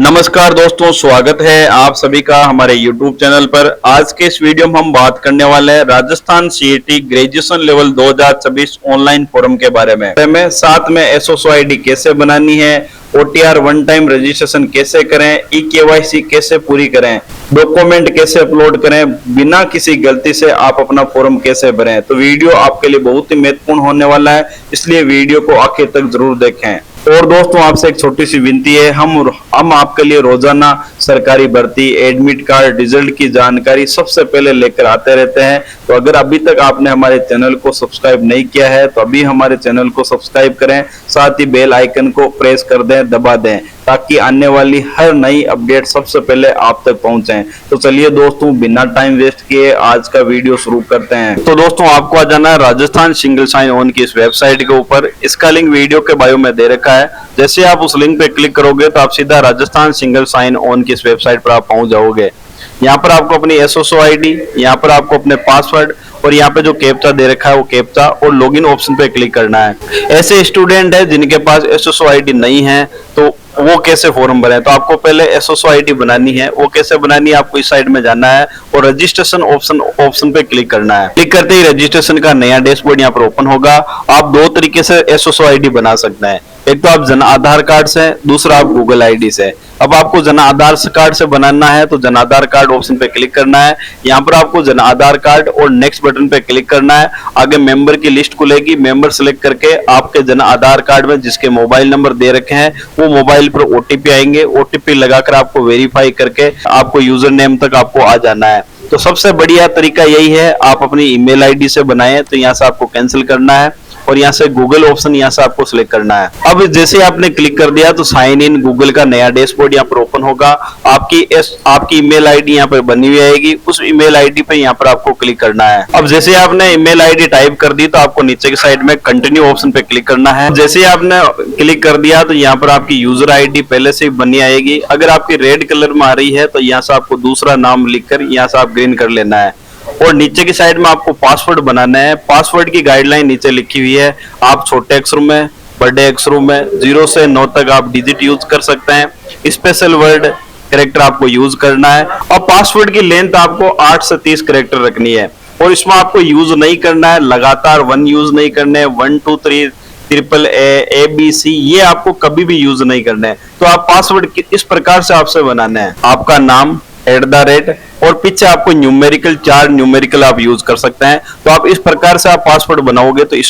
नमस्कार दोस्तों, स्वागत है आप सभी का हमारे YouTube चैनल पर। आज के इस वीडियो में हम बात करने वाले हैं Rajasthan CET graduation level 2026 online form के बारे में। साथ में एसओसो आईडी कैसे बनानी है, ओटीआर वन टाइम रजिस्ट्रेशन कैसे करें, ई-केवाईसी कैसे पूरी करें, डॉक्यूमेंट कैसे अपलोड करें, बिना किसी गलती से आप अपना फॉर्म कैसे भरें। तो वीडियो आपके लिए बहुत ही महत्वपूर्ण होने वाला है, इसलिए वीडियो को आखिर तक जरूर देखें। और दोस्तों, आपसे एक छोटी सी विनती है, हम आपके लिए रोजाना सरकारी भर्ती, एडमिट कार्ड, रिजल्ट की जानकारी सबसे पहले लेकर आते रहते हैं। तो अगर अभी तक आपने हमारे चैनल को सब्सक्राइब नहीं किया है तो अभी हमारे चैनल को सब्सक्राइब करें, साथ ही बेल आइकन को प्रेस कर दें, दबा दें, ताकि आने वाली हर नई अपडेट सबसे पहले आप तक पहुंचे। तो चलिए दोस्तों, बिना टाइम वेस्ट किए आज का वीडियो शुरू करते हैं। तो दोस्तों, आपको आ जाना है राजस्थान सिंगल साइन ऑन की इस वेबसाइट के ऊपर। इसका लिंक वीडियो के बायो में दे रखा है। जैसे आप उस लिंक पे क्लिक करोगे तो आप सीधा राजस्थान सिंगल साइन ऑन की इस वेबसाइट पर आप पहुंच जाओगे। यहाँ पर आपको अपनी एसओसो आईडी, यहाँ पर आपको अपने पासवर्ड और यहाँ पे जो कैप्चा दे रखा है वो कैप्चा और लॉगिन ऑप्शन पे क्लिक करना है। ऐसे स्टूडेंट है जिनके पास एसओसो आईडी नहीं है तो वो कैसे फॉर्म भरे, तो आपको पहले एसओसो आईडी बनानी है। वो कैसे बनानी है, आपको इस साइड में जाना है और रजिस्ट्रेशन ऑप्शन पे क्लिक करना है। क्लिक करते ही रजिस्ट्रेशन का नया डैशबोर्ड यहाँ पर ओपन होगा। आप दो तरीके से एसओसो आईडी बना सकते हैं, एक तो आप जन आधार कार्ड से, दूसरा आप गूगल आईडी से। अब आपको जन आधार कार्ड से बनाना है तो जन आधार कार्ड ऑप्शन पे क्लिक करना है। यहाँ पर आपको जन आधार कार्ड और नेक्स्ट बटन पे क्लिक करना है। आगे मेंबर की लिस्ट खुलेगी, मेंबर सिलेक्ट करके आपके जन आधार कार्ड में जिसके मोबाइल नंबर दे रखे हैं वो मोबाइल पर ओटीपी आएंगे। ओटीपी लगाकर आपको वेरीफाई करके आपको यूजर नेम तक आपको आ जाना है। तो सबसे बढ़िया तरीका यही है, आप अपनी ईमेल आईडी से बनाएं। तो यहाँ से आपको कैंसिल करना है और यहाँ से गूगल ऑप्शन यहाँ से आपको सिलेक्ट करना है। अब जैसे आपने क्लिक कर दिया तो साइन इन गूगल का नया डैशबोर्ड यहाँ पर ओपन होगा। आपकी ईमेल आईडी यहाँ पर बनी हुई आएगी, उस ईमेल आईडी पे यहाँ पर आपको क्लिक करना है। अब जैसे आपने ईमेल आईडी टाइप कर दी तो आपको नीचे की साइड में कंटिन्यू ऑप्शन पे क्लिक करना है। जैसे आपने क्लिक कर दिया तो यहाँ पर आपकी यूजर आईडी पहले से बनी आएगी। अगर आपकी रेड कलर में आ रही है तो यहाँ से आपको दूसरा नाम लिखकर यहाँ से आप ग्रीन कर लेना है और नीचे की साइड में आपको पासवर्ड बनाना है। पासवर्ड की गाइडलाइन नीचे लिखी हुई है, आप छोटे अक्षरों में, बड़े अक्षरों में 0 से 9 तक आप डिजिट यूज कर सकते हैं। स्पेशल वर्ड कैरेक्टर आपको यूज करना है और पासवर्ड की लेंथ आपको 8 से 30 कैरेक्टर रखनी है। और इसमें आपको यूज नहीं करना है लगातार 1 यूज नहीं करने हैं, 1 2 3 ट्रिपल ए बी सी ये आपको कभी भी यूज नहीं करना है। तो आप पासवर्ड इस प्रकार से आपसे बनाना है, आपका नाम @, और पीछे आपको न्यूमेरिकल 4 न्यूमेरिकल आप यूज कर सकते हैं। तो आप इस प्रकार से आप पासवर्ड बनाओगे तो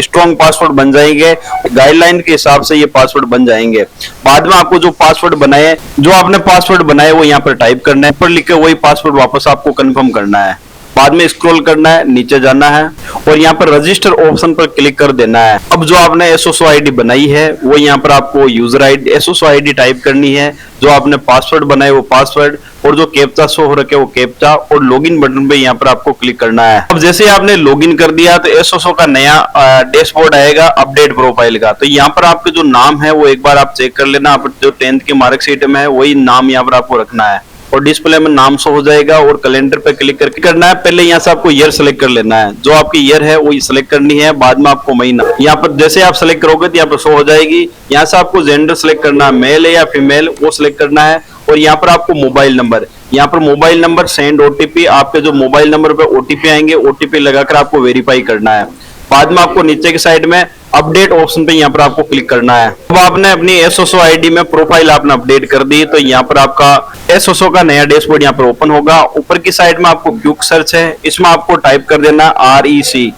स्ट्रॉन्ग पासवर्ड बन जाएंगे, गाइडलाइन के हिसाब से ये पासवर्ड बन जाएंगे। बाद में आपको जो पासवर्ड बनाए, जो आपने पासवर्ड बनाए वो यहाँ पर टाइप करना है, पर लिख के वही पासवर्ड वापस आपको कंफर्म करना है। बाद में स्क्रॉल करना है, नीचे जाना है और यहाँ पर रजिस्टर ऑप्शन पर क्लिक कर देना है। अब जो आपने एसओसो आईडी बनाई है वो यहाँ पर आपको यूजर आईडी एसओसो आईडी टाइप करनी है, जो आपने पासवर्ड बनाए वो पासवर्ड और जो कैप्चा शो हो रखे वो कैप्चा, और लॉगिन बटन पे यहाँ पर आपको क्लिक करना है। अब जैसे आपने लॉगिन कर दिया तो एसओसो का नया डैशबोर्ड आएगा अपडेट प्रोफाइल का। तो यहाँ पर आपके जो नाम है वो एक बार आप चेक कर लेना, आप जो 10th की मार्कशीट में है वही नाम यहाँ पर आपको रखना है और डिस्प्ले में नाम शो हो जाएगा। और कैलेंडर पे क्लिक करके करना है, पहले यहाँ से आपको ईयर सेलेक्ट कर लेना है, जो आपकी ईयर है वो सेलेक्ट करनी है। बाद में आपको महीना यहाँ पर जैसे आप सेलेक्ट करोगे तो यहाँ पर शो हो जाएगी। यहाँ से आपको जेंडर सेलेक्ट करना है, मेल है या फीमेल वो सिलेक्ट करना है। और यहाँ पर आपको मोबाइल नंबर, यहाँ पर मोबाइल नंबर सेंड ओटीपी, आपके जो मोबाइल नंबर पे ओटीपी आएंगे ओटीपी लगाकर आपको वेरीफाई करना है। बाद में आपको नीचे की साइड में अपडेट ऑप्शन पे यहाँ पर आपको क्लिक करना है। अब आपने अपनी एसओसो आईडी में प्रोफाइल आपने अपडेट कर दी तो यहाँ पर आपका एसओसो का नया डैशबोर्ड यहाँ पर ओपन होगा। ऊपर की साइड में आपको क्विक सर्च है, इसमें आपको टाइप कर देना REC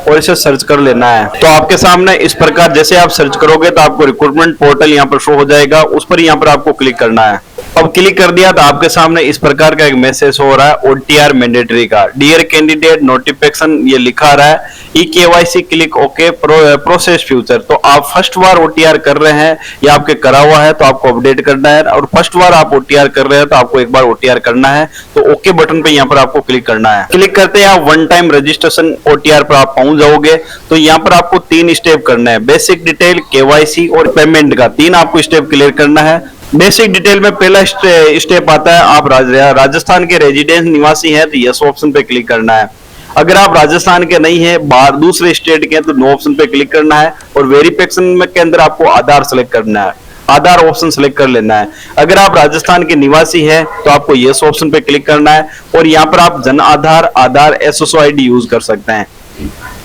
और इसे सर्च कर लेना है। तो आपके सामने इस प्रकार जैसे आप सर्च करोगे तो आपको रिक्रूटमेंट पोर्टल यहाँ पर शो हो जाएगा, उस पर यहाँ पर आपको क्लिक करना है। अब क्लिक कर दिया तो आपके सामने इस प्रकार का एक मैसेज हो रहा है ओटीआर मैंडेटरी का, डियर कैंडिडेट नोटिफिकेशन ये लिखा रहा है, e-KYC click okay process future. तो आप फर्स्ट बार ओटीआर कर रहे हैं या आपके करा हुआ है तो आपको अपडेट करना है, और फर्स्ट बार आप ओटीआर कर रहे हैं तो आपको एक बार ओटीआर करना है। तो ओके बटन पे यहाँ पर आपको क्लिक करना है। क्लिक करते हैं आप वन टाइम रजिस्ट्रेशन ओटीआर पर आप पहुंच जाओगे। तो यहाँ पर आपको 3 स्टेप करना है, बेसिक डिटेल, केवाईसी और पेमेंट का 3 आपको स्टेप क्लियर करना है। बेसिक डिटेल में पहला स्टेप आता है, आप राजस्थान के रेजिडेंस निवासी हैं तो यस ऑप्शन पे क्लिक करना है। अगर आप राजस्थान के नहीं है, बाहर दूसरे स्टेट के हैं तो नो ऑप्शन पे क्लिक करना है। और वेरिफिकेशन में के अंदर आपको आधार सेलेक्ट करना है। आधार ऑप्शन सेलेक्ट कर लेना है। अगर आप राजस्थान के निवासी है तो आपको यस ऑप्शन पे क्लिक करना है और यहाँ पर आप जन आधार, आधार SSO ID यूज कर सकते हैं।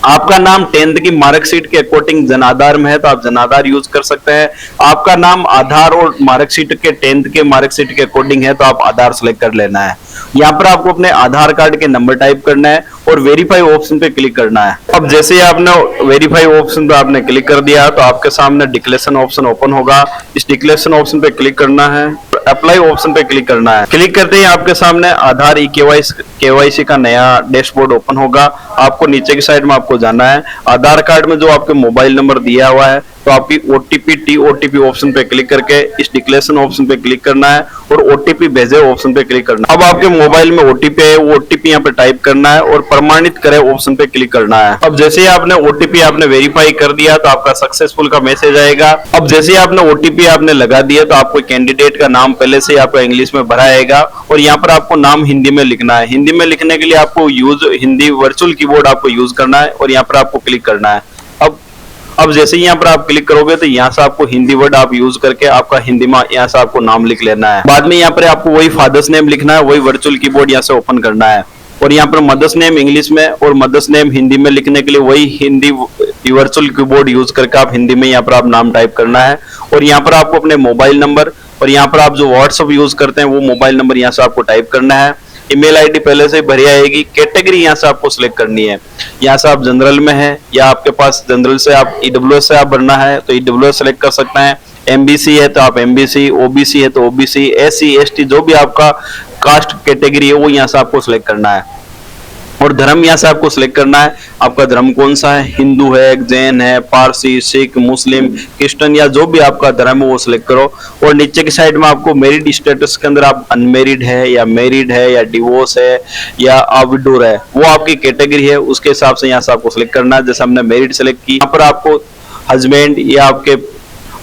आपका नाम 10th की मार्कशीट के अकॉर्डिंग जन आधार में है तो आप जन आधार यूज कर सकते हैं। आपका नाम आधार और मार्कशीट के 10th के मार्कशीट के अकॉर्डिंग है तो आप आधार सेलेक्ट कर लेना है। यहाँ पर आपको अपने आधार कार्ड के नंबर टाइप करना है और वेरीफाई ऑप्शन पे क्लिक करना है। अब जैसे ही आपने वेरीफाई ऑप्शन पे आपने क्लिक कर दिया तो आपके सामने डिक्लेरेशन ऑप्शन ओपन होगा। इस डिक्लेरेशन ऑप्शन पे क्लिक करना है, अप्लाई ऑप्शन पे क्लिक करना है। क्लिक करते ही आपके सामने आधार KYC का नया डैशबोर्ड ओपन होगा। आपको नीचे की साइड में आपको जाना है। आधार कार्ड में जो आपके मोबाइल नंबर दिया हुआ है तो आपकी OTP ऑप्शन पे क्लिक करके इस डिक्लेरेशन ऑप्शन पे क्लिक करना है और OTP भेजे ऑप्शन पे क्लिक करना है। अब आपके मोबाइल में OTP है, वो OTP यहाँ पे टाइप करना है और प्रमाणित करे ऑप्शन पे क्लिक करना है। अब जैसे ही आपने OTP आपने वेरीफाई कर दिया तो आपका सक्सेसफुल का मैसेज आएगा। अब जैसे ही आपने OTP आपने लगा दिया तो आपको कैंडिडेट का नाम पहले से आपका इंग्लिश में भरा आएगा और यहाँ पर आपको नाम हिंदी में लिखना है। हिंदी में लिखने के लिए आपको हिंदी वर्चुअल कीबोर्ड आपको यूज करना है और यहाँ पर आपको क्लिक करना है। अब जैसे ही यहाँ पर आप क्लिक करोगे तो यहाँ से आपको हिंदी वर्ड आप यूज करके आपका हिंदी में यहाँ से आपको नाम लिख लेना है। बाद में यहाँ पर आपको वही फादर्स नेम लिखना है, वही वर्चुअल कीबोर्ड यहाँ से ओपन करना है और यहाँ पर मदर्स नेम इंग्लिश में और मदर्स नेम हिंदी में लिखने के लिए वही हिंदी वर्चुअल कीबोर्ड यूज करके आप हिंदी में यहाँ पर आप नाम टाइप करना है और यहाँ पर आपको अपने मोबाइल नंबर और यहाँ पर आप जो व्हाट्सएप यूज करते हैं वो मोबाइल नंबर यहाँ से आपको टाइप करना है। ईमेल आईडी पहले से भरी आएगी। कैटेगरी यहाँ से आपको सिलेक्ट करनी है। यहाँ से आप जनरल में है या आपके पास जनरल से आप EWS से आप भरना है तो EWS सेलेक्ट कर सकते हैं। MBC है तो आप MBC, OBC है तो OBC, SC ST जो भी आपका कास्ट कैटेगरी है वो यहाँ से आपको सिलेक्ट करना है। और धर्म यहाँ से आपको सिलेक्ट करना है। आपका धर्म कौन सा है, हिंदू है, जैन है, पारसी, सिख, मुस्लिम, क्रिश्चियन या जो भी आपका धर्म है वो सिलेक्ट करो। और नीचे की साइड में आपको मैरिड स्टेटस के अंदर आप अनमेरिड है या मैरिड है या डिवोर्स है या आप विडोर है वो आपकी कैटेगरी है उसके हिसाब से यहाँ से आपको सिलेक्ट करना है। जैसे हमने मैरिड सेलेक्ट की, यहाँ पर आपको हस्बैंड या आपके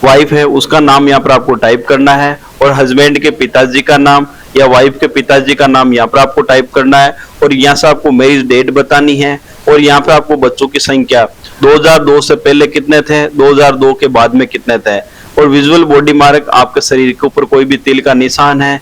वाइफ है उसका नाम यहाँ पर आपको टाइप करना है और हस्बैंड के पिताजी का नाम या वाइफ के पिताजी का नाम यहाँ पर आपको टाइप करना है और यहाँ से आपको मैरिज डेट बतानी है और यहाँ पे आपको बच्चों की संख्या 2002 से पहले कितने थे, 2002 के बाद में कितने थे और विजुअल बॉडी मार्क आपके शरीर के ऊपर कोई भी तिल का निशान है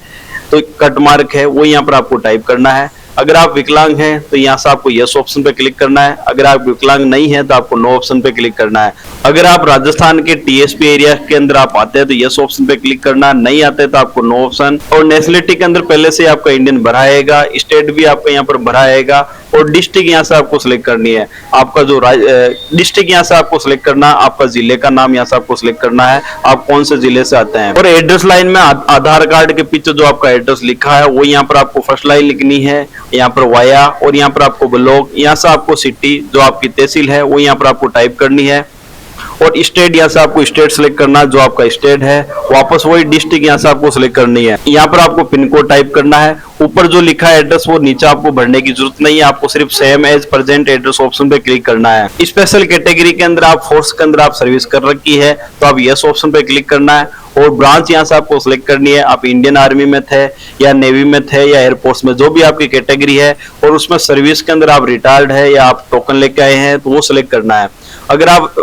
तो कट मार्क है वो यहाँ पर आपको टाइप करना है। अगर आप विकलांग हैं तो यहाँ से आपको यस ऑप्शन पे क्लिक करना है। अगर आप विकलांग नहीं है तो आपको नो ऑप्शन पे क्लिक करना है। अगर आप राजस्थान के TSP एरिया के अंदर आप आते हैं तो यस ऑप्शन पे क्लिक करना, नहीं आते तो आपको नो ऑप्शन। और नेशनलिटी के अंदर पहले से आपका इंडियन भरा आएगा, स्टेट भी आपका यहाँ पर भरा आएगा और डिस्ट्रिक्ट यहाँ से आपको सिलेक्ट करनी है। आपका जो डिस्ट्रिक्ट यहाँ से आपको सिलेक्ट करना, आपका जिले का नाम यहाँ से आपको सिलेक्ट करना है, आप कौन से जिले से आते हैं। और एड्रेस लाइन में आधार कार्ड के पीछे जो आपका एड्रेस लिखा है वो यहाँ पर आपको फर्स्ट लाइन लिखनी है, यहाँ पर वाया और यहाँ पर आपको ब्लॉक, यहाँ से आपको सिटी जो आपकी तहसील है वो यहाँ पर आपको टाइप करनी है। और स्टेट यहाँ से आपको स्टेट सेलेक्ट करना है जो आपका स्टेट है, वापस वही डिस्ट्रिक्ट यहाँ से आपको सिलेक्ट करनी है। यहाँ पर आपको पिन कोड टाइप करना है। ऊपर जो लिखा है एड्रेस वो नीचे आपको भरने की जरूरत नहीं है, आपको सिर्फ same as present address option पे क्लिक करना है। स्पेशल कैटेगरी के अंदर आप फोर्स के अंदर आप सर्विस कर रखी है तो आप यस ऑप्शन पे क्लिक करना है। और ब्रांच यहाँ से आपको सिलेक्ट करनी है, आप इंडियन आर्मी में थे या नेवी में थे या एयरफोर्स में, जो भी आपकी कैटेगरी है और उसमें सर्विस के अंदर आप रिटायर्ड है या आप टोकन लेके आए हैं तो वो सिलेक्ट करना है। अगर आप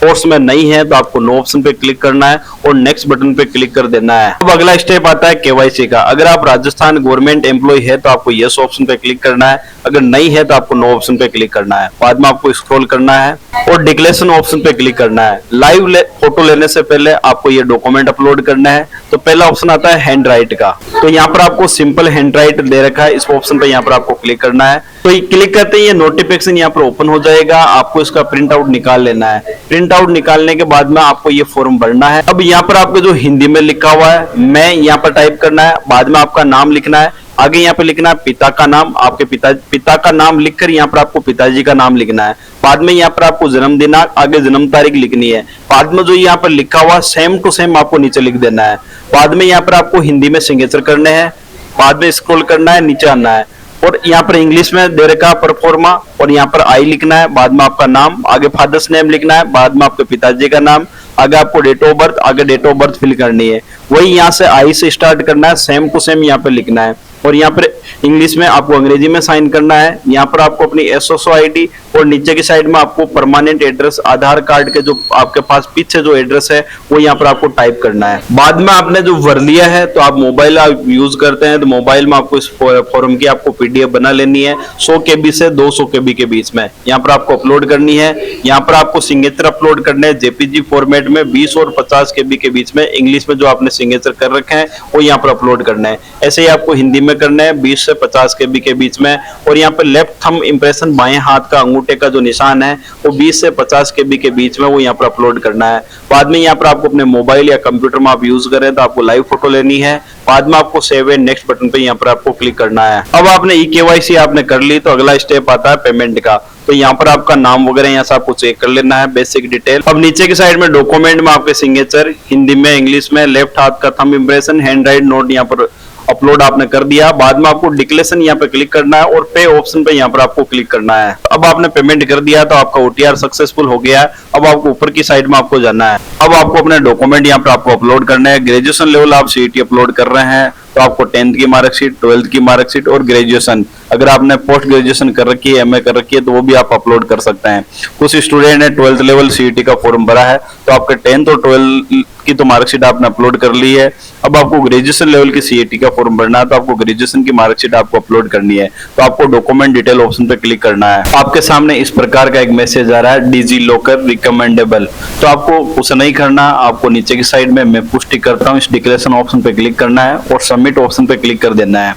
फोर्स में नहीं है तो आपको नो ऑप्शन पे क्लिक करना है और नेक्स्ट बटन पे क्लिक कर देना है। अब अगला स्टेप आता है केवाईसी का। अगर आप राजस्थान गवर्नमेंट एम्प्लॉय है तो आपको यस ऑप्शन पे क्लिक करना है, अगर नहीं है तो आपको नो ऑप्शन पे क्लिक करना है। बाद में आपको स्क्रॉल करना है और डिक्लेरेशन ऑप्शन पे क्लिक करना है। लाइव फोटो लेने से पहले आपको ये डॉक्यूमेंट अपलोड करना है। तो पहला ऑप्शन आता है हैंड राइट का, तो यहाँ पर आपको सिंपल हैंड राइट दे रखा है, इस ऑप्शन पे यहाँ पर आपको क्लिक करना है। तो ये क्लिक करते ही ये नोटिफिकेशन यहाँ पर ओपन हो जाएगा, आपको इसका प्रिंट आउट निकाल लेना है। प्रिंट आउट निकालने के बाद में आपको ये फॉर्म भरना है। अब यहाँ पर आपको जो हिंदी में लिखा हुआ है मैं यहाँ पर टाइप करना है, बाद में आपका नाम लिखना है, आगे यहाँ पे लिखना है पिता का नाम, आपके पिता का नाम लिखकर यहाँ पर आपको पिताजी का नाम लिखना है। बाद में यहाँ पर आपको जन्म दिनांक, आगे जन्म तारीख लिखनी है। बाद में जो यहाँ पर लिखा हुआ सेम टू सेम आपको नीचे लिख देना है। बाद में यहाँ पर आपको हिंदी में सिग्नेचर करने हैं, बाद में स्क्रॉल करना है, नीचे आना है और यहाँ पर इंग्लिश में दे रखा परफॉर्मा और यहाँ पर आई लिखना है। बाद में आपका नाम, आगे फादर्स नेम लिखना है, बाद में आपके पिताजी का नाम, आगे आपको डेट ऑफ बर्थ, आगे डेट ऑफ बर्थ फिल करनी है। वही यहाँ से आई से स्टार्ट करना है, सेम टू सेम यहाँ पे लिखना है। और यहाँ पर इंग्लिश में आपको अंग्रेजी में साइन करना है। यहाँ पर आपको अपनी एसओसो आईडी और नीचे की साइड में आपको परमानेंट एड्रेस, आधार कार्ड के जो आपके पास पीछे जो एड्रेस है वो यहाँ पर आपको टाइप करना है। बाद में आपने जो भर लिया है, तो आप मोबाइल आप यूज करते हैं तो मोबाइल में आपको इस फॉर्म की आपको पीडीएफ बना लेनी है 100 KB से 200 KB के बीच में। यहाँ पर आपको अपलोड करनी है। यहाँ पर आपको सिग्नेचर अपलोड करने हैं जेपीजी फॉर्मेट में 20 और 50 KB के बीच में। इंग्लिश में जो आपने सिग्नेचर कर रखे हैं वो यहाँ पर अपलोड करना है। ऐसे ही आपको हिंदी में करना है 20 से 50 KB के बीच में। और यहाँ पर लेफ्ट थंब इंप्रेशन, बाएं हाथ का अंगूठे का जो निशान है वो 20 से 50 KB के बीच में वो यहाँ पर अपलोड करना है। बाद में यहाँ पर आपको अपने मोबाइल या कंप्यूटर में आप यूज करें तो आपको लाइव फोटो लेनी है। बाद में आपको सेव एंड नेक्स्ट बटन पे यहाँ पर आपको क्लिक करना है। अब आपने ई-KYC आपने कर ली तो अगला स्टेप आता है पेमेंट का। तो यहाँ पर आपका नाम वगैरह यहाँ से आपको चेक कर लेना है, बेसिक डिटेल। अब नीचे की साइड में डॉक्यूमेंट में आपके सिग्नेचर हिंदी में, इंग्लिश में, लेफ्ट हाथ का thumb impression, hand right note यहाँ पर अपलोड आपने कर दिया। बाद में आपको डिक्लेरेशन यहाँ पे क्लिक करना है और पे ऑप्शन पे यहाँ पर आपको क्लिक करना है। अब आपने पेमेंट कर दिया तो आपका OTR सक्सेसफुल हो गया है। अब आपको ऊपर की साइड में आपको जाना है। अब आपको अपने डॉक्यूमेंट यहाँ पर आपको अपलोड करना है। ग्रेजुएशन लेवल आप CET अपलोड कर रहे हैं तो आपको 10th की मार्कशीट, 12th की मार्कशीट और ग्रेजुएशन, अगर आपने पोस्ट ग्रेजुएशन कर रखी है, MA कर रखी है तो वो भी आप अपलोड कर सकते हैं। कुछ स्टूडेंट ने 12th लेवल CET का फॉर्म भरा है तो आपके 10th और 12th की तो मार्कशीट आपने अपलोड कर ली है। अब आपको ग्रेजुएशन लेवल की CET का फॉर्म भरना है तो आपको ग्रेजुएशन की मार्कशीट आपको अपलोड करनी है। तो आपको डॉक्यूमेंट डिटेल ऑप्शन पे क्लिक करना है। आपके सामने इस प्रकार का एक मैसेज आ रहा है, डिजी लॉकर रिकमेंडेबल। तो आपको कुछ नहीं करना, आपको नीचे की साइड में मैं पुष्टि करता हूँ इस डिक्लेरेशन ऑप्शन पे क्लिक करना है और सबमिट ऑप्शन पे क्लिक कर देना है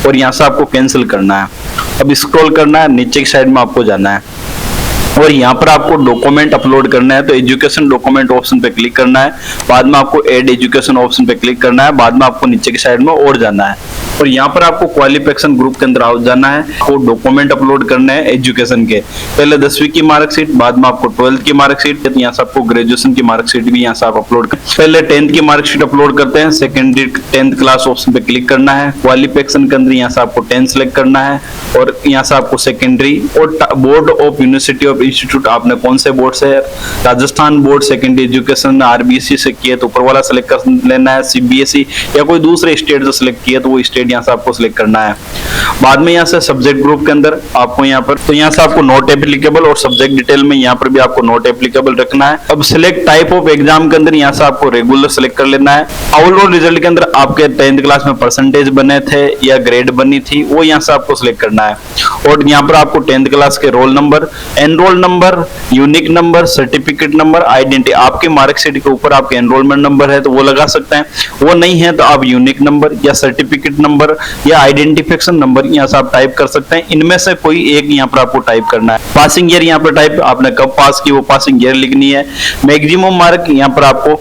और यहाँ से आपको कैंसिल करना है। अब स्क्रॉल करना है, नीचे की साइड में आपको जाना है और यहाँ पर आपको डॉक्यूमेंट अपलोड करना है। तो एजुकेशन डॉक्यूमेंट ऑप्शन पे क्लिक करना है। बाद में आपको ऐड एजुकेशन ऑप्शन पे क्लिक करना है। बाद में आपको नीचे की साइड में और जाना है और यहाँ पर आपको क्वालिफिकेशन ग्रुप के अंदर जाना है। आपको डॉक्यूमेंट अपलोड करना है एजुकेशन के, पहले 10वीं की मार्कशीट, बाद में आपको 12th की मार्कशीट, यहाँ से आपको ग्रेजुएशन की मार्कशीट भी यहाँ से आप अपलोड कर। पहले 10th की मार्कशीट अपलोड करते हैं। सेकेंडरी 10th क्लास ऑप्शन पे क्लिक करना है। क्वालिफिकेशन के अंदर यहाँ से आपको 10 सेलेक्ट करना है और यहाँ से आपको सेकेंडरी और board of university of institute, आपने कौन से बोर्ड से, Rajasthan board secondary education RBC से किए तो ऊपर वाला सेलेक्ट कर लेना है। CBSE या कोई दूसरे स्टेट से सिलेक्ट किया तो वो स्टेट यहाँ से आपको सिलेक्ट करना है। बाद में यहाँ से सब्जेक्ट ग्रुप के अंदर आपको यहाँ पर, तो यहाँ से आपको नॉट एप्लीकेबल और सब्जेक्ट डिटेल में यहाँ पर भी आपको नॉट एप्लीकेबल रखना है। अब सिलेक्ट टाइप ऑफ एग्जाम के अंदर यहाँ से आपको रेगुलर सिलेक्ट कर लेना है। ओवरऑल रिजल्ट के अंदर आपके 10th क्लास में परसेंटेज बने थे या ग्रेड बनी थी वो यहाँ से आपको सिलेक्ट करना है। और यहाँ पर आपको 10th क्लास के roll number, enrol number, unique number, certificate number, identity, आपके मार्कशीट के ऊपर आपके एनरोलमेंट नंबर है तो वो लगा सकते हैं, वो नहीं है तो आप यूनिक नंबर या सर्टिफिकेट नंबर या आइडेंटिफिकेशन नंबर यहाँ से आप टाइप कर सकते हैं। इनमें से कोई एक यहाँ पर आपको टाइप करना है। पासिंग ईयर यहाँ पर टाइप, आपने कब पास की वो पासिंग ईयर लिखनी है। मैक्सिमम मार्क यहाँ पर आपको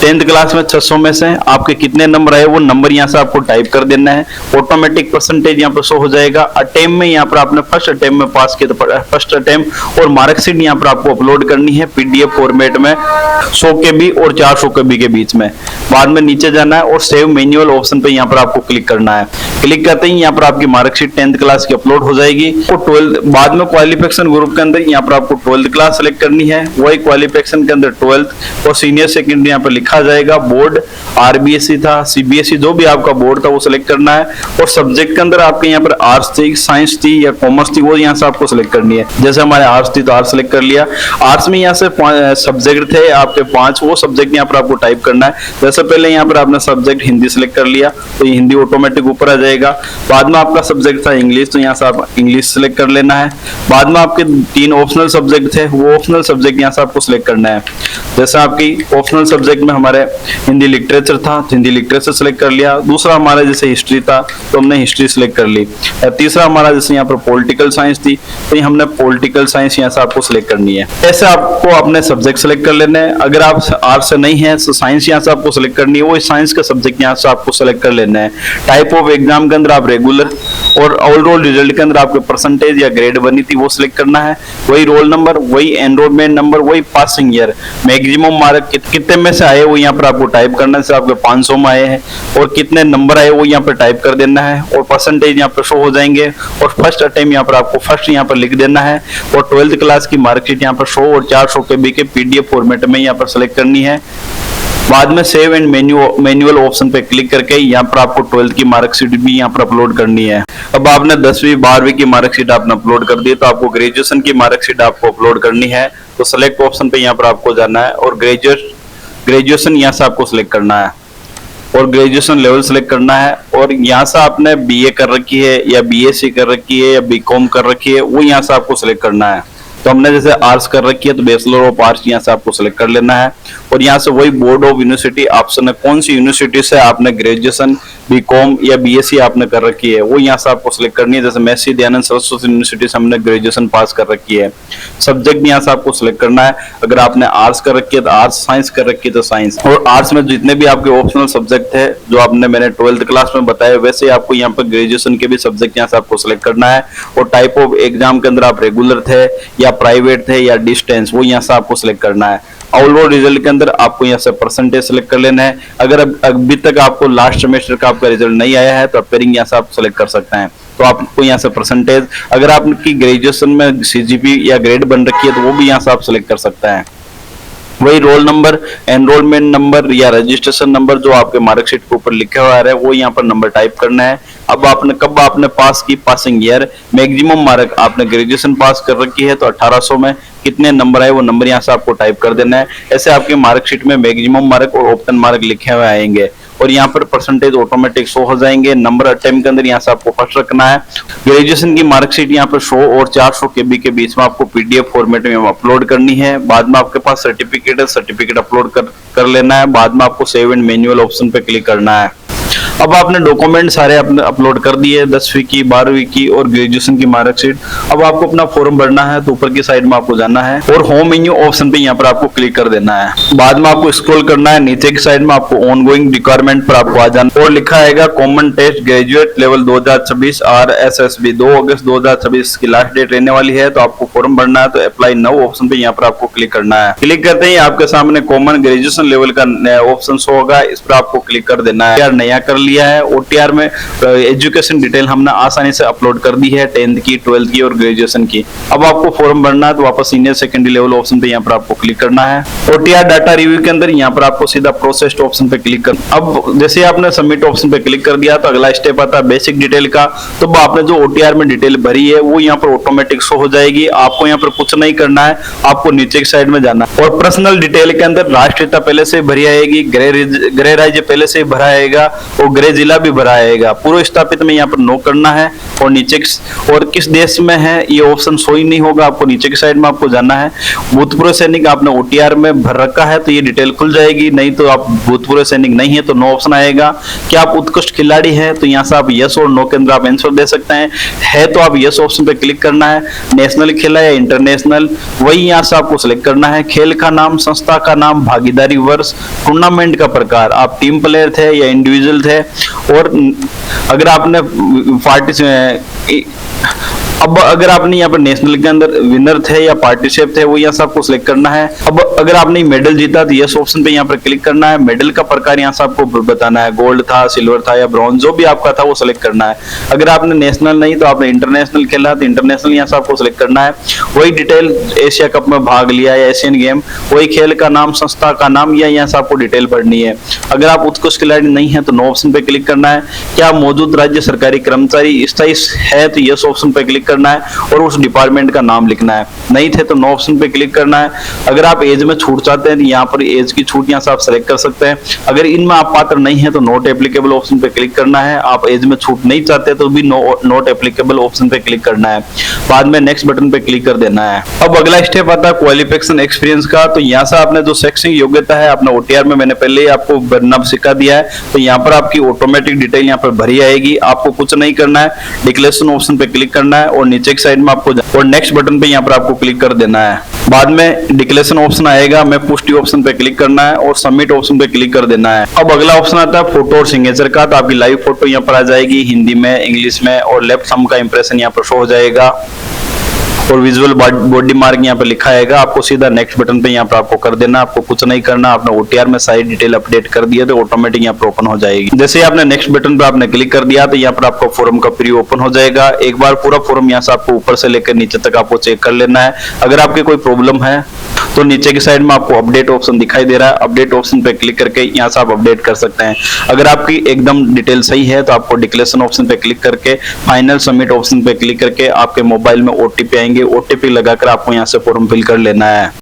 10th क्लास में 600 में से आपके कितने नंबर आए वो नंबर यहाँ से आपको टाइप कर देना है। ऑटोमेटिक परसेंटेज यहाँ पर शो हो जाएगा। अटेम्प्ट में यहाँ पर आपने फर्स्ट अटेम्प्ट में पास किया तो फर्स्ट अटेम्प्ट और मार्कशीट यहाँ पर आपको अपलोड करनी है PDF फॉर्मेट में 100 KB और 400 KB के बीच में। बाद में नीचे जाना है और सेव मैनुअल ऑप्शन पे यहाँ पर आपको क्लिक करना है। क्लिक करते ही यहाँ पर आपकी मार्कशीट 10th क्लास की अपलोड हो जाएगी। तो 12th बाद में क्वालिफिकेशन ग्रुप के अंदर यहाँ पर आपको 12th क्लास सेलेक्ट करनी है, वही क्वालिफिकेशन के अंदर 12th और सीनियर सेकेंडरी यहाँ पर लिखा जाएगा। बोर्ड RBSE था, CBSE, जो भी आपका बोर्ड था वो सिलेक्ट करना है। और सब्जेक्ट के अंदर आपके यहाँ पर आर्ट्स थी, साइंस थी या कॉमर्स थी वो यहाँ से आपको सिलेक्ट करनी है। जैसे हमारे आर्ट्स थी तो आर्ट्स सिलेक्ट कर लिया। आर्ट्स में यहाँ से सब्जेक्ट थे आपके 5, वो सब्जेक्ट यहाँ पर आपको टाइप करना है। जैसे पहले यहाँ पर आपने सब्जेक्ट हिंदी सिलेक्ट कर लिया तो ये हिंदी ऑटोमेटिक ऊपर आ जाएगा। बाद में आपका सब्जेक्ट था इंग्लिश तो यहाँ से आप इंग्लिश सिलेक्ट कर लेना है। बाद में आपके 3 ऑप्शनल सब्जेक्ट थे, वो ऑप्शनल सब्जेक्ट यहाँ से आपको सिलेक्ट करना है। जैसे आपकी ऑप्शनल सब्जेक्ट में हमारे हिंदी लिटरेचर था तो हिंदी लिटरेचर सिलेक्ट कर लिया। दूसरा हमारा जैसे हिस्ट्री था तो हमने हिस्ट्री सिलेक्ट कर ली। तीसरा हमारा जैसे यहाँ पर पॉलिटिकल साइंस थी तो ये हमने पॉलिटिकल साइंस यहाँ से आपको सिलेक्ट करनी है। ऐसे आपको अपने सब्जेक्ट सिलेक्ट कर लेने हैं। अगर आप आर्ट्स से नहीं है तो साइंस यहाँ से आपको सिलेक्ट करनी है, वो साइंस का सब्जेक्ट यहाँ से आपको सिलेक्ट कर लेना है। टाइप ऑफ एग्जाम के अंदर आप रेगुलर और ओवरऑल रिजल्ट के अंदर आपके परसेंटेज या ग्रेड बनी थी वो सिलेक्ट करना है। वही रोल नंबर, वही एनरोलमेंट नंबर, वही पासिंग ईयर, मैक्सिमम मार्क कितने में से आए वो यहाँ पर आपको टाइप करना है। से आपके 500 में आए हैं और कितने नंबर आए वो यहाँ पर टाइप कर देना है और परसेंटेज यहाँ पर शो हो जाएंगे। और फर्स्ट अटेम्प्ट यहाँ पर आपको फर्स्ट यहाँ पर लिख देना है और 12th क्लास की मार्कशीट यहाँ पर शो और 400 KB के PDF फॉर्मेट में यहाँ पर सिलेक्ट करनी है। बाद में सेव एंड मैन्युअल ऑप्शन पे क्लिक करके यहाँ पर आपको 12th की मार्कशीट भी यहाँ पर अपलोड करनी है। अब आपने 10वीं 12वीं की मार्कशीट आपने अपलोड कर दी, तो आपको ग्रेजुएशन की मार्कशीट आपको अपलोड करनी है। तो सेलेक्ट ऑप्शन पे यहाँ पर आपको जाना है और ग्रेजुएशन यहाँ से आपको सिलेक्ट करना है और ग्रेजुएशन लेवल सेलेक्ट करना है। और यहाँ से आपने बीए कर रखी है या बीएससी कर रखी है या बीकॉम कर रखी है, वो यहाँ से आपको सिलेक्ट करना है। तो हमने जैसे आर्ट्स कर रखी है तो बैचलर ऑफ आर्ट्स यहाँ से आपको सिलेक्ट कर लेना है। और यहाँ से वही बोर्ड ऑफ यूनिवर्सिटी ऑप्शन है, कौन सी यूनिवर्सिटी से आपने ग्रेजुएशन बीकॉम या बीएससी आपने कर रखी है, वो यहाँ से आपको सिलेक्ट करनी है। जैसे महर्षि दयानंद सरस्वती यूनिवर्सिटी से हमने ग्रेजुएशन पास कर रखी है। सब्जेक्ट भी यहाँ से आपको सिलेक्ट करना है, अगर आपने आर्ट्स कर रखी है तो आर्ट्स, साइंस कर रखी है तो साइंस। और आर्ट्स में जितने भी आपके ऑप्शनल सब्जेक्ट है जो आपने मैंने 12th क्लास में बताया, वैसे ही आपको यहाँ पर ग्रेजुएशन के भी सब्जेक्ट यहाँ से आपको सिलेक्ट करना है। और टाइप ऑफ एग्जाम के अंदर आप रेगुलर थे या प्राइवेट थे या डिस्टेंस, वो यहाँ से आपको सिलेक्ट करना है। ओवरऑल रिजल्ट के अंदर आपको यहाँ से परसेंटेज सेलेक्ट कर लेना है। अगर अभी तक आपको लास्ट सेमेस्टर का आपका रिजल्ट नहीं आया है तो अपेयरिंग यहाँ से आप सेलेक्ट कर सकते हैं। तो आपको यहाँ से परसेंटेज, अगर आपकी ग्रेजुएशन में सीजीपी या ग्रेड बन रखी है तो वो भी यहाँ से आप सेलेक्ट कर सकते हैं। वही रोल नंबर, एनरोलमेंट नंबर या रजिस्ट्रेशन नंबर जो आपके मार्कशीट के ऊपर लिखा हुआ है वो यहाँ पर नंबर टाइप करना है। अब आपने कब आपने पास की, पासिंग ईयर, मैक्सिमम मार्क, आपने ग्रेजुएशन पास कर रखी है तो 1800 में कितने नंबर आए वो नंबर यहाँ से आपको टाइप कर देना है। ऐसे आपके मार्कशीट में मैक्सिमम मार्क और ऑप्टन मार्क लिखे हुए आएंगे और यहाँ पर परसेंटेज ऑटोमेटिक शो हो जाएंगे। नंबर अटेम्प्ट के अंदर यहाँ से आपको फर्स्ट रखना है। ग्रेजुएशन की मार्कशीट यहाँ पर 100 और 400 KB के बीच में आपको पीडीएफ फॉर्मेट में अपलोड करनी है। बाद में आपके पास सर्टिफिकेट है, सर्टिफिकेट अपलोड कर लेना है। बाद में आपको सेव एंड मैन्युअल ऑप्शन पे क्लिक करना है। अब आपने डॉक्यूमेंट सारे अपने अपलोड कर दिए, 10वीं की, 12वीं की और ग्रेजुएशन की मार्कशीट। अब आपको अपना फॉर्म भरना है तो ऊपर की साइड में आपको जाना है और होम मेन्यू ऑप्शन पे यहाँ पर आपको क्लिक कर देना है। बाद में आपको स्क्रॉल करना है, नीचे की साइड में आपको ऑनगोइंग रिक्वायरमेंट पर आपको आ जाना और लिखा आएगा common test graduate level 2026 RSSB 2 अगस्त 2026 की लास्ट डेट रहने वाली है। तो आपको फॉर्म भरना है तो अप्लाई नाउ ऑप्शन पे यहाँ पर आपको क्लिक करना है। क्लिक करते ही आपके सामने कॉमन ग्रेजुएशन लेवल का ऑप्शन शो होगा, इस पर आपको क्लिक कर देना है। नया कर लिया है। OTR में एजुकेशन डिटेल हमने आसानी से अपलोड कर दी है, 10th की, 12th की और ग्रेजुएशन की। अब आपको फॉर्म भरना है तो वापस सीनियर सेकेंडरी लेवल ऑप्शन पे यहाँ पर आपको क्लिक करना है। OTR डाटा रिव्यू के अंदर यहाँ पर आपको सीधा प्रोसेस्ड ऑप्शन पे क्लिक करना। अब जैसे आपने सबमिट ऑप्शन पे क्लिक कर दिया तो अगला स्टेप आता है बेसिक डिटेल का। तो आपने जो OTR में डिटेल भरी है वो यहाँ पर ऑटोमेटिक शो हो जाएगी। आपको यहाँ पर कुछ नहीं करना है, आपको नीचे की साइड में जाना है और पर्सनल डिटेल के अंदर राष्ट्रीयता पहले से भरी आएगी, गृह राज्य पहले से भरा आएगा और गृह जिला भी भरा आएगा। पूर्व स्थापित में यहाँ पर नो करना है और नीचे और किस देश में है ये ऑप्शन शो ही नहीं होगा, आपको नीचे की साइड में आपको जाना है। भूतपूर्व सैनिक आपने OTR में भर रखा है तो ये डिटेल खुल जाएगी, नहीं तो आप भूतपूर्व सैनिक नहीं है तो नो ऑप्शन आएगा। क्या आप उत्कृष्ट खिलाड़ी है तो यहाँ से आप यस और नो के अंदर आप आंसर दे सकते हैं। तो आप यस ऑप्शन पे क्लिक करना है। नेशनल खेला या इंटरनेशनल, वही यहाँ से आपको सिलेक्ट करना है। खेल का नाम, संस्था का नाम, भागीदारी वर्ष, टूर्नामेंट का प्रकार, आप टीम प्लेयर थे या इंडिविजुअल थे। और अगर आपने अब अगर आपने यहाँ पर नेशनल के अंदर विनर थे या पार्टिसिपेट थे वो यहाँ से आपको सिलेक्ट करना है। अब अगर आपने मेडल जीता तो यस ऑप्शन पे यहाँ पर क्लिक करना है। मेडल का प्रकार यहाँ से आपको बताना है, गोल्ड था, सिल्वर था या ब्रॉन्ज, जो भी आपका था वो सिलेक्ट करना है। अगर आपने नेशनल नहीं तो आपने इंटरनेशनल खेला तो इंटरनेशनल यहाँ से आपको सिलेक्ट करना है। वही डिटेल, एशिया कप में भाग लिया या एशियन गेम, वही खेल का नाम, संस्था का नाम, या यहाँ से आपको डिटेल भरनी है। अगर आप उत्कृष्ट खिलाड़ी नहीं है तो नो ऑप्शन पे क्लिक करना है। क्या मौजूद राज्य सरकारी कर्मचारी स्थायी है तो यस ऑप्शन पे क्लिक करना है और उस डिपार्टमेंट का नाम लिखना है। नहीं थे तो नो ऑप्शन पे क्लिक करना है। अगर आप एज में छूट चाहते हैं तो यहाँ पर एज की छूट यहाँ से आप सेलेक्ट कर सकते हैं। अगर इनमें आप पात्र नहीं है तो नॉट एप्लीकेबल ऑप्शन पे क्लिक करना है। आप एज में छूट नहीं चाहते तो भी नॉट एप्लीकेबल ऑप्शन पे क्लिक करना है। बाद में नेक्स्ट बटन पे क्लिक कर देना है। अब अगला स्टेप आता है क्वालिफिकेशन एक्सपीरियंस का। तो यहाँ से आपने जो शैक्षणिक योग्यता है अपना OTR में मैंने पहले ही आपको भरना सिखा दिया है, तो यहाँ पर आपकी ऑटोमेटिक डिटेल यहाँ पर भरी आएगी। आपको कुछ नहीं करना है, डिक्लेरेशन ऑप्शन पे क्लिक करना है और नीचे की साइड में आपको और नेक्स्ट बटन पे यहाँ पर आपको क्लिक कर देना है। बाद में डिक्लेरेशन ऑप्शन आएगा, मैं पुष्टि ऑप्शन पे क्लिक करना है और सबमिट ऑप्शन पे क्लिक कर देना है। अब अगला ऑप्शन आता है फोटो और सिग्नेचर का। तो आपकी लाइव फोटो यहाँ पर आ जाएगी हिंदी में, इंग्लिश में और लेफ्ट थंब का इंप्रेशन यहाँ पर शो हो जाएगा। और विजुअल बॉडी मार्क यहाँ पे लिखा आएगा, आपको सीधा नेक्स्ट बटन पे यहाँ पर आपको कर देना, आपको कुछ नहीं करना। आपने OTR में सारी डिटेल अपडेट कर दिया तो ऑटोमेटिक यहाँ पर ओपन हो जाएगी। जैसे आपने नेक्स्ट बटन पे आपने क्लिक कर दिया तो यहाँ पर आपको फॉर्म का प्री ओपन हो जाएगा। एक बार पूरा फॉर्म यहाँ से आपको ऊपर से लेकर नीचे तक आपको चेक कर लेना है। अगर आपके कोई प्रॉब्लम है तो नीचे की साइड में आपको अपडेट ऑप्शन दिखाई दे रहा है, अपडेट ऑप्शन पे क्लिक करके यहाँ से आप अपडेट कर सकते हैं। अगर आपकी एकदम डिटेल सही है तो आपको डिक्लेरेशन ऑप्शन पे क्लिक करके फाइनल सबमिट ऑप्शन पे क्लिक करके आपके मोबाइल में OTP आएंगे, OTP लगाकर आपको यहाँ से फॉर्म फिल कर लेना है।